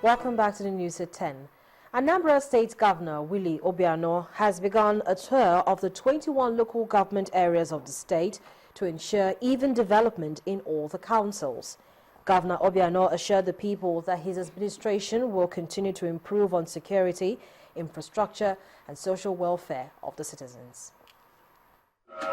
Welcome back to the news at 10. Anambra State Governor Willie Obiano has begun a tour of the 21 local government areas of the state to ensure even development in all the councils. Governor Obiano assured the people that his administration will continue to improve on security, infrastructure and social welfare of the citizens.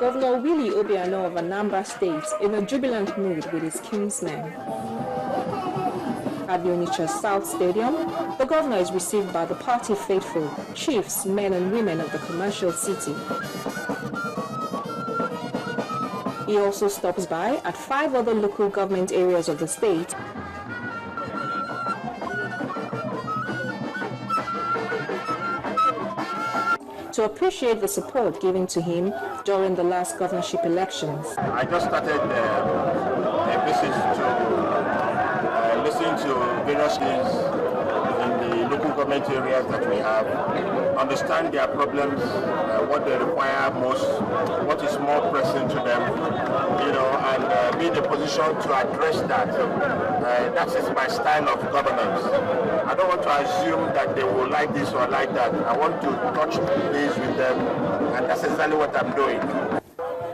Governor Willie Obiano of Anambra State in a jubilant mood with his kinsmen. At the Onitsha South Stadium, the governor is received by the party faithful, chiefs, men and women of the commercial city. He also stops by at 5 other local government areas of the state to appreciate the support given to him during the last governorship elections. I just started a visit to listen to various things in the local government areas that we have, understand their problems, what they require most, what is more pressing to them, and be in a position to address that. That is my style of governance. I don't want to assume that they will like this or like that. I want to touch base with them, and that's exactly what I'm doing.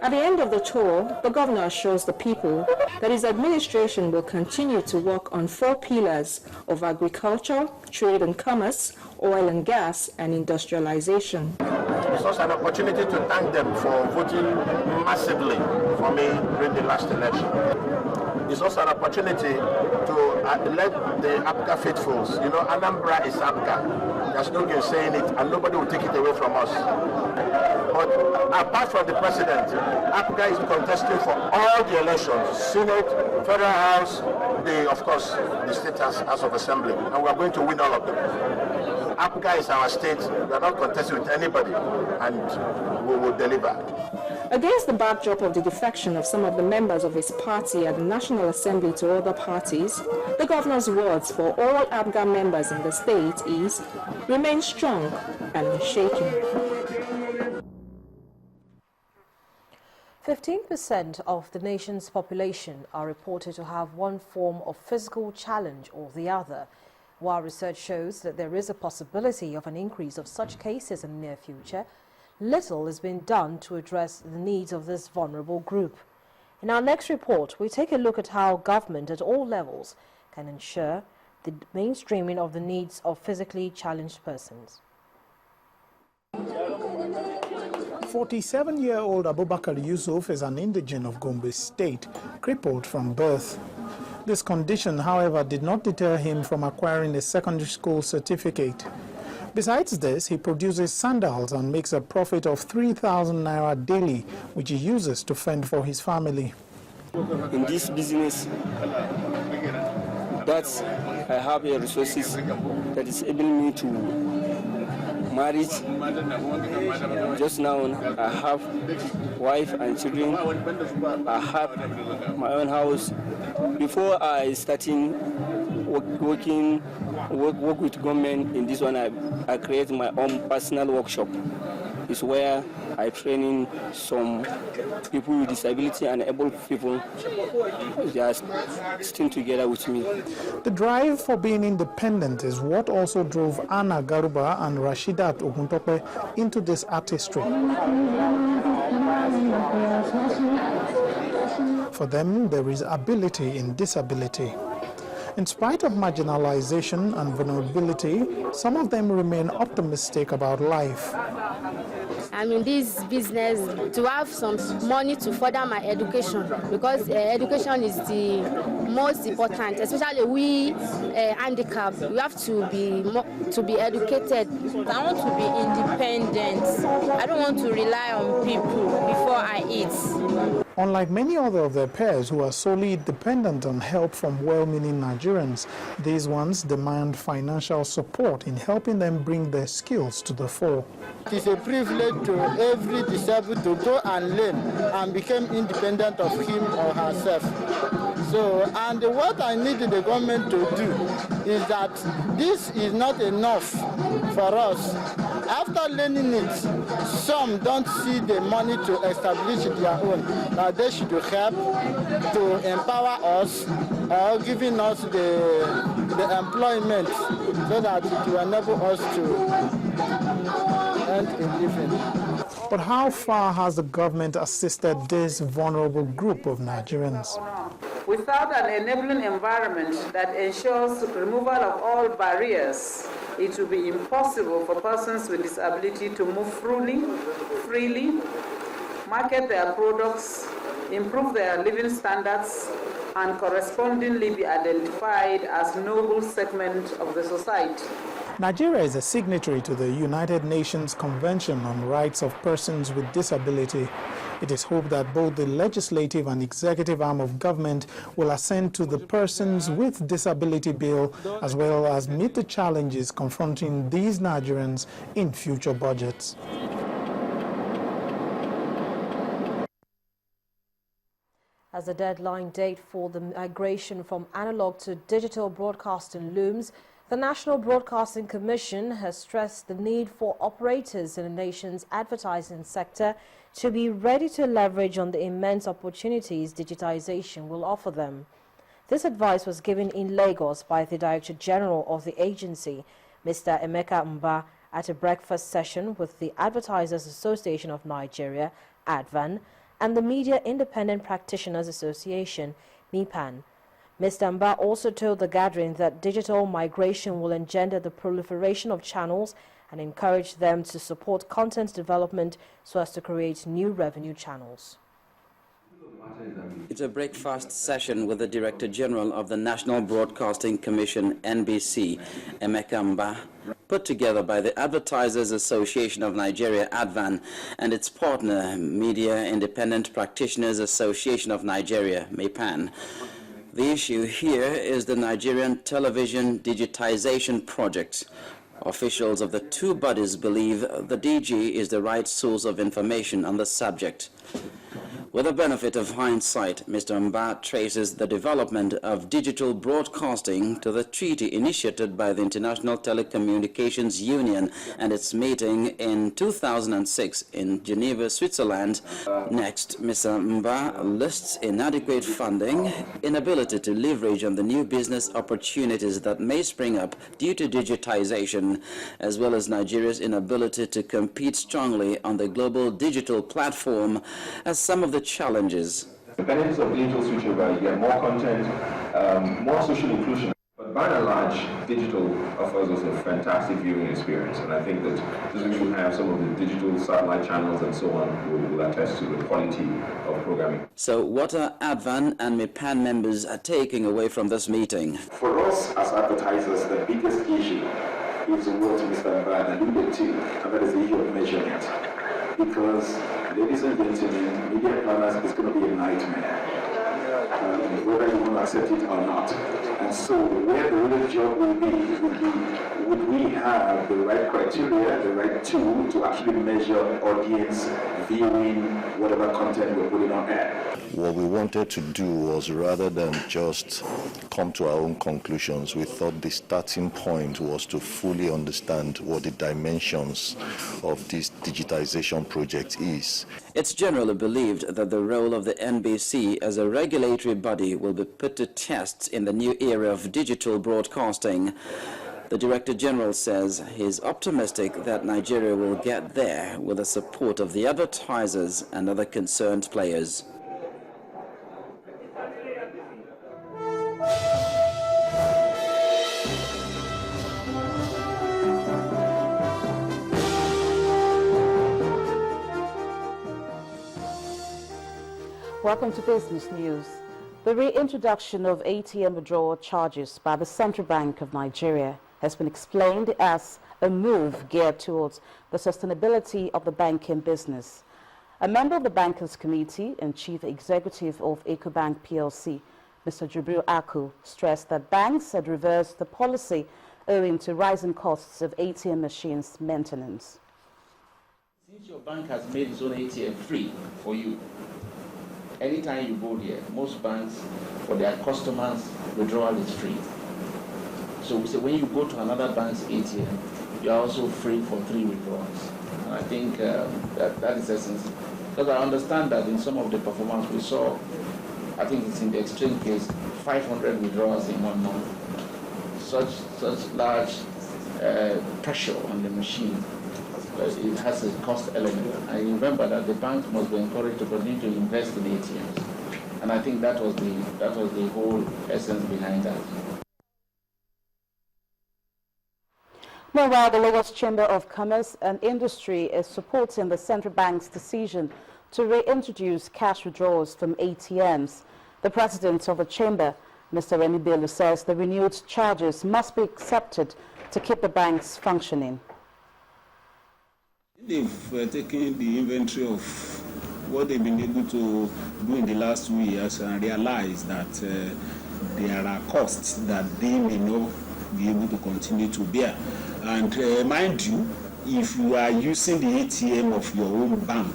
At the end of the tour, the governor assures the people that his administration will continue to work on 4 pillars of agriculture, trade and commerce, oil and gas, and industrialization. It's also an opportunity to thank them for voting massively for me during the last election. It's also an opportunity to let the APGA faithfuls, Anambra is APGA. There's no good saying it, and nobody will take it away from us. But apart from the president, APGA is contesting for all the elections, Senate, Federal House, of course, the State House of Assembly, and we are going to win all of them. APGA is our state. We are not contesting with anybody, and we will deliver. Against the backdrop of the defection of some of the members of his party at the National Assembly to other parties, the governor's words for all APGA members in the state is, remain strong and unshaken. 15% of the nation's population are reported to have one form of physical challenge or the other, while research shows that there is a possibility of an increase of such cases in the near future. Little is being done to address the needs of this vulnerable group. In our next report, we take a look at how government at all levels can ensure the mainstreaming of the needs of physically challenged persons. 47-year-old Abubakar Yusuf is an indigent of Gombe State, crippled from birth. This condition, however, did not deter him from acquiring a secondary school certificate. Besides this, he produces sandals and makes a profit of 3,000 naira daily, which he uses to fend for his family. In this business, that I have resources that is able me to marriage. Just now, I have wife and children. I have my own house. Before I started work with government in this one, I create my own personal workshop. It's where I train some people with disability and able people. They are staying together with me. The drive for being independent is what also drove Anna Garuba and Rashidat Oguntope into this artistry. For them, there is ability in disability. In spite of marginalization and vulnerability, some of them remain optimistic about life. I'm in this business to have some money to further my education, because education is the most important, especially we handicapped. We have to be educated. I want to be independent. I don't want to rely on people before I eat. Unlike many other of their peers who are solely dependent on help from well-meaning Nigerians, these ones demand financial support in helping them bring their skills to the fore. It is a privilege to every disabled to go and learn and become independent of him or herself. So, and what I need the government to do is that this is not enough for us. after learning it, some don't see the money to establish their own. Now they should help to empower us or giving us the employment so that it will enable us to earn a living. But how far has the government assisted this vulnerable group of Nigerians? Without an enabling environment that ensures removal of all barriers, it will be impossible for persons with disability to move freely, market their products, improve their living standards, and correspondingly be identified as noble segment of the society. Nigeria is a signatory to the United Nations Convention on Rights of Persons with Disability. It is hoped that both the legislative and executive arm of government will assent to the Persons with Disability Bill, as well as meet the challenges confronting these Nigerians in future budgets. As the deadline date for the migration from analog to digital broadcasting looms, the National Broadcasting Commission has stressed the need for operators in the nation's advertising sector to be ready to leverage on the immense opportunities digitization will offer them. This advice was given in Lagos by the Director General of the agency, Mr. Emeka Mba, at a breakfast session with the Advertisers Association of Nigeria, ADVAN, and the Media Independent Practitioners Association, MIPAN. Mr. Mba also told the gathering that digital migration will engender the proliferation of channels and encourage them to support content development so as to create new revenue channels. It's a breakfast session with the Director General of the National Broadcasting Commission, NBC, Emeka Mba, put together by the Advertisers Association of Nigeria, ADVAN, and its partner, Media Independent Practitioners Association of Nigeria, MIPAN. The issue here is the Nigerian Television Digitization Project. Officials of the two bodies believe the DG is the right source of information on the subject. With the benefit of hindsight, Mr. Mba traces the development of digital broadcasting to the treaty initiated by the International Telecommunications Union and its meeting in 2006 in Geneva, Switzerland. Next, Mr. Mba lists inadequate funding, inability to leverage on the new business opportunities that may spring up due to digitization, as well as Nigeria's inability to compete strongly on the global digital platform as some of the challenges. The benefits of digital switchover, you get more content, more social inclusion. But by and large, digital offers us a fantastic viewing experience, and I think that those of you who have some of the digital satellite channels and so on will attest to the quality of programming. So what are ADVAN and MIPAN members are taking away from this meeting? For us as advertisers, the biggest issue is what Mr. Mba alluded to, and that is the issue of measurement. Because, ladies and gentlemen, media planners is going to be a nightmare, whether you want to accept it or not. And so, where the real job will be, would we have the right criteria, the right tool to actually measure audience, viewing, whatever content we're putting on air? What we wanted to do was, rather than just come to our own conclusions, we thought the starting point was to fully understand what the dimensions of this digitization project is. It's generally believed that the role of the NBC as a regulatory body will be put to test in the new era of digital broadcasting. The Director General says he's optimistic that Nigeria will get there with the support of the advertisers and other concerned players. Welcome to Business News. The reintroduction of ATM withdrawal charges by the Central Bank of Nigeria has been explained as a move geared towards the sustainability of the banking business. A member of the Bankers Committee and Chief Executive of EcoBank PLC, Mr. Jibril Aku, stressed that banks had reversed the policy owing to rising costs of ATM machines maintenance. Since your bank has made its own ATM free for you, anytime you go there, most banks, for their customers, withdrawal is free. So we say when you go to another bank's ATM, you are also free for 3 withdrawals. And I think that is essential. Because I understand that in some of the performance we saw, I think it's in the extreme case, 500 withdrawals in 1 month. Such large pressure on the machine. It has a cost element. I remember that the banks must be encouraged to continue to invest in ATMs. And I think that was the whole essence behind that. Meanwhile, the Lagos Chamber of Commerce and Industry is supporting the central bank's decision to reintroduce cash withdrawals from ATMs. The president of the chamber, Mr. Remi Bello, says the renewed charges must be accepted to keep the banks functioning. They've taken the inventory of what they've been able to do in the last 2 years and realized that there are costs that they may not be able to continue to bear. And mind you, if you are using the ATM of your own bank,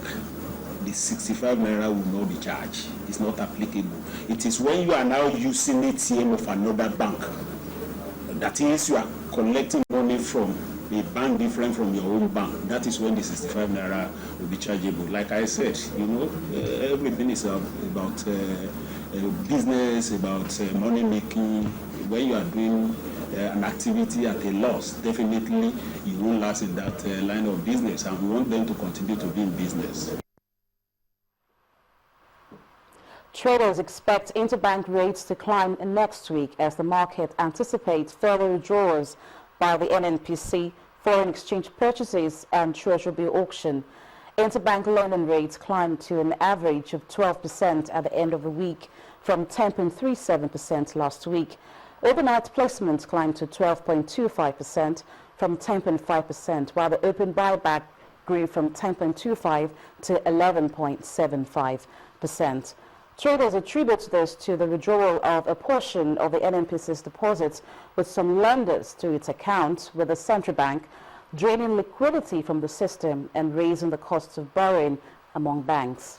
the 65 naira will not be charged. It's not applicable. It is when you are now using ATM of another bank, that is, you are collecting money from a bank different from your own bank, that is when the 65 naira will be chargeable. Like I said, you know, everything is about business, about money making. When you are doing an activity at a loss, definitely you won't last in that line of business, and we want them to continue to be in business. Traders expect interbank rates to climb next week as the market anticipates further withdrawals by the NNPC, foreign exchange purchases and treasury bill auction. Interbank lending rates climbed to an average of 12% at the end of the week from 10.37% last week. Overnight placements climbed to 12.25% from 10.5%, while the open buyback grew from 10.25 to 11.75%. Traders attribute this to the withdrawal of a portion of the NNPC's deposits with some lenders to its account, with the central bank draining liquidity from the system and raising the costs of borrowing among banks.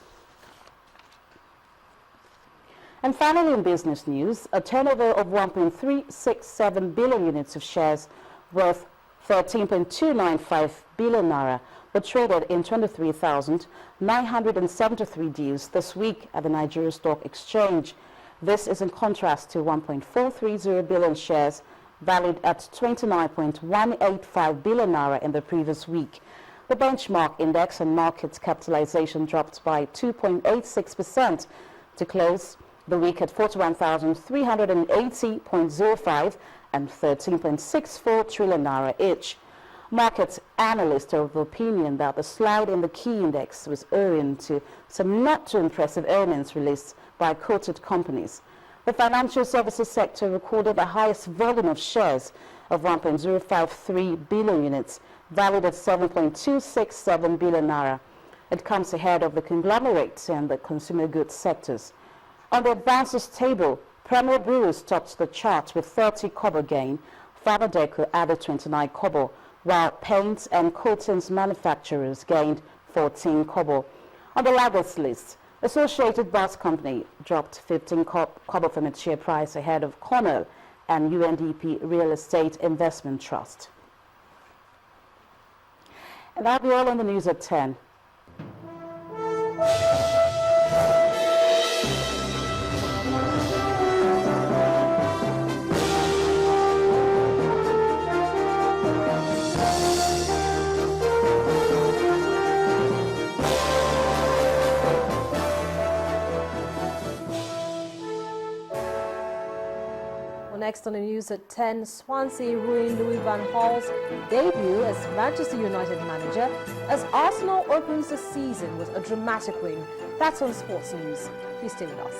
And finally, in business news, a turnover of 1.367 billion units of shares worth 13.295 billion naira were traded in 23,973 deals this week at the Nigeria Stock Exchange. This is in contrast to 1.430 billion shares valued at 29.185 billion naira in the previous week. The benchmark index and market capitalization dropped by 2.86% to close the week at 41,380.05 and 13.64 trillion naira each. Market analysts are of the opinion that the slide in the key index was owing to some not too impressive earnings released by quoted companies. The financial services sector recorded the highest volume of shares of 1.053 billion units, valued at 7.267 billion naira. It comes ahead of the conglomerates and the consumer goods sectors. On the advances table, Premier Brewers topped the chart with 30 kobo gain, Favadeco added 29 kobo, while paints and coatings manufacturers gained 14 kobo. On the laggers list, Associated Bus Company dropped 15 kobo from its share price ahead of Cornell and UNDP Real Estate Investment Trust. And that'll be all on the news at 10. Next on the news at 10, Swansea ruined Louis van Gaal's debut as Manchester United manager as Arsenal opens the season with a dramatic win. That's on Sports News. Please stay with us.